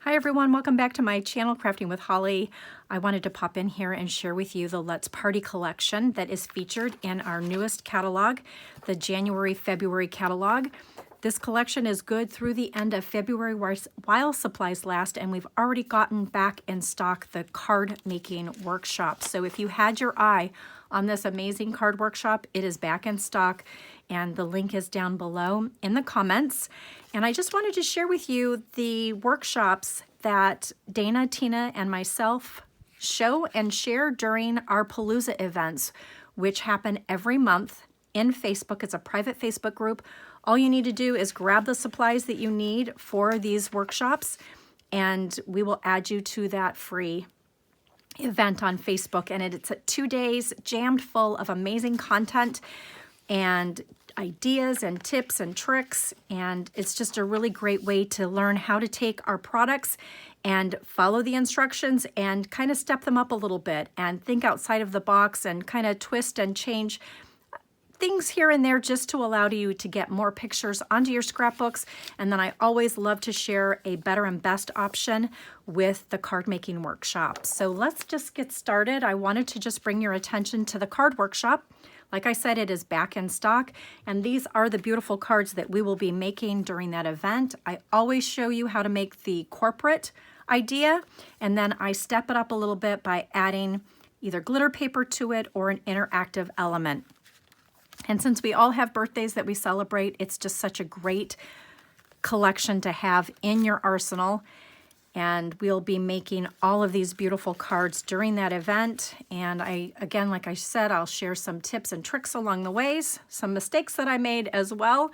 Hi everyone, welcome back to my channel, Crafting with Holly. I wanted to pop in here and share with you the Let's Party collection that is featured in our newest catalog, the January-February catalog. This collection is good through the end of February while supplies last, and we've already gotten back in stock the card making workshop. So if you had your eye on this amazing card workshop, it is back in stock, and the link is down below in the comments. And I just wanted to share with you the workshops that Dana, Tina, and myself show and share during our Palooza events, which happen every month in Facebook. It's a private Facebook group. All you need to do is grab the supplies that you need for these workshops, and we will add you to that free event on Facebook. And it's 2 days jammed full of amazing content and ideas and tips and tricks, and it's just a really great way to learn how to take our products and follow the instructions and kind of step them up a little bit and think outside of the box and kind of twist and change things here and there just to allow you to get more pictures onto your scrapbooks. And then I always love to share a better and best option with the card making workshop. So let's just get started. I wanted to just bring your attention to the card workshop. Like I said, it is back in stock, and these are the beautiful cards that we will be making during that event. I always show you how to make the corporate idea, and then I step it up a little bit by adding either glitter paper to it or an interactive element. And since we all have birthdays that we celebrate, it's just such a great collection to have in your arsenal. And we'll be making all of these beautiful cards during that event. And again, like I said, I'll share some tips and tricks along the ways, some mistakes that I made as well.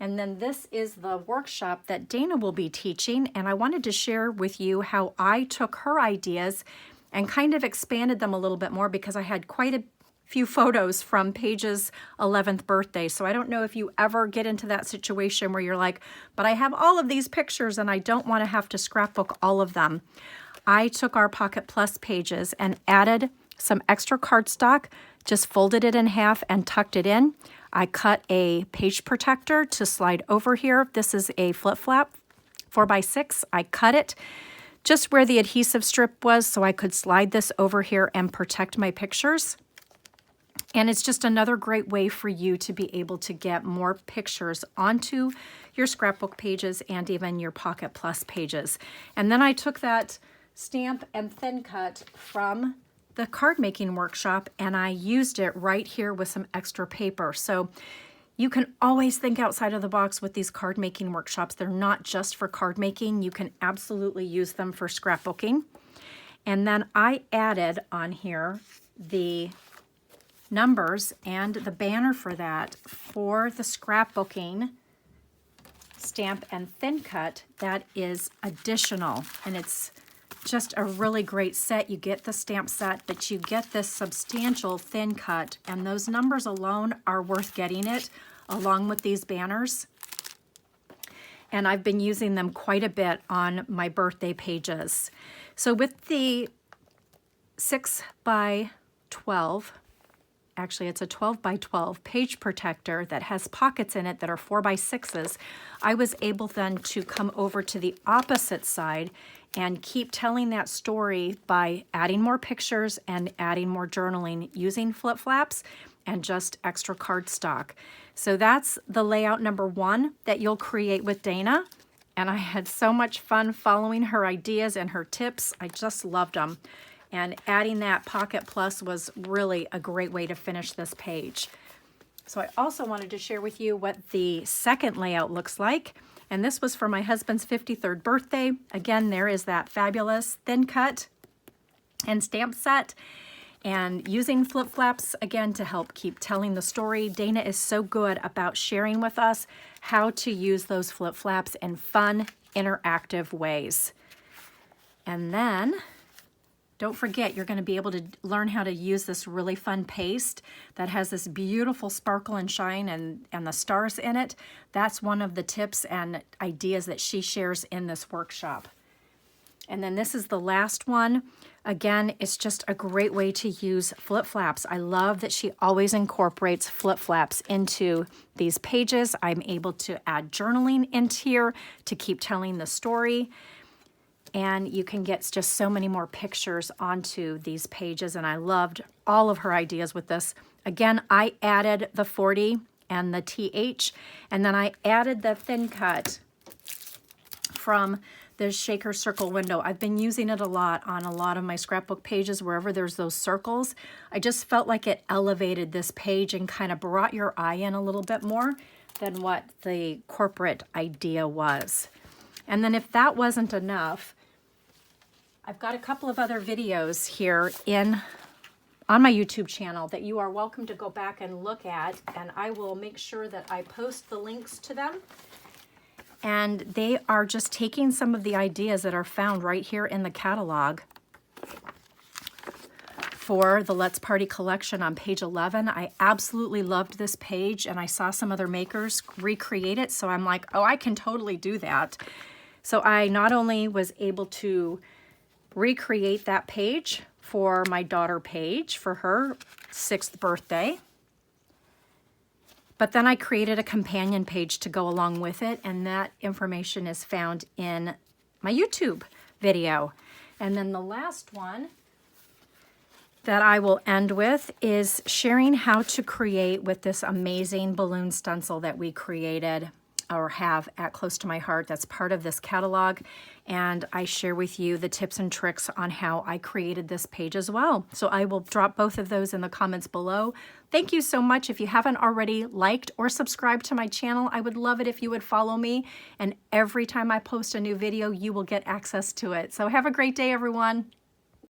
And then this is the workshop that Dana will be teaching. And I wanted to share with you how I took her ideas and kind of expanded them a little bit more, because I had quite a few photos from Paige's 11th birthday. So I don't know if you ever get into that situation where you're like, but I have all of these pictures and I don't want to have to scrapbook all of them. I took our Pocket Plus pages and added some extra cardstock, just folded it in half and tucked it in. I cut a page protector to slide over here. This is a flip flap 4x6. I cut it just where the adhesive strip was so I could slide this over here and protect my pictures. And it's just another great way for you to be able to get more pictures onto your scrapbook pages and even your Pocket Plus pages. And then I took that stamp and thin cut from the card making workshop and I used it right here with some extra paper. So you can always think outside of the box with these card making workshops. They're not just for card making. You can absolutely use them for scrapbooking. And then I added on here the numbers and the banner for that for the scrapbooking stamp and thin cut. That is additional, and it's just a really great set. You get the stamp set, but you get this substantial thin cut, and those numbers alone are worth getting it along with these banners. And I've been using them quite a bit on my birthday pages. So with the 6x12, actually it's a 12x12 page protector that has pockets in it that are 4x6s, I was able then to come over to the opposite side and keep telling that story by adding more pictures and adding more journaling using flip flaps and just extra cardstock. So that's the layout number 1 that you'll create with Dana. And I had so much fun following her ideas and her tips. I just loved them. And adding that Pocket Plus was really a great way to finish this page. So I also wanted to share with you what the second layout looks like. And this was for my husband's 53rd birthday. Again, there is that fabulous thin cut and stamp set. And using flip flaps, again, to help keep telling the story. Dana is so good about sharing with us how to use those flip flaps in fun, interactive ways. And then don't forget, you're going to be able to learn how to use this really fun paste that has this beautiful sparkle and shine and the stars in it. That's one of the tips and ideas that she shares in this workshop. And then this is the last one. Again, it's just a great way to use flip flaps. I love that she always incorporates flip flaps into these pages. I'm able to add journaling into here to keep telling the story. and you can get just so many more pictures onto these pages, and I loved all of her ideas with this. Again, I added the 40 and the TH, and then I added the thin cut from the shaker circle window. I've been using it a lot on a lot of my scrapbook pages, wherever there's those circles. I just felt like it elevated this page and kind of brought your eye in a little bit more than what the corporate idea was. And then if that wasn't enough, I've got a couple of other videos here on my YouTube channel that you are welcome to go back and look at, and I will make sure that I post the links to them. And they are just taking some of the ideas that are found right here in the catalog for the Let's Party collection on page 11. I absolutely loved this page, and I saw some other makers recreate it, so I'm like, oh, I can totally do that. So I not only was able to recreate that page for my daughter Paige for her 6th birthday, but then I created a companion page to go along with it, and that information is found in my YouTube video. And then the last one that I will end with is sharing how to create with this amazing balloon stencil that we created or have at Close to My Heart. That's part of this catalog, and I share with you the tips and tricks on how I created this page as well. So I will drop both of those in the comments below. Thank you so much. If you haven't already liked or subscribed to my channel, I would love it if you would follow me, and every time I post a new video, you will get access to it. So have a great day, everyone.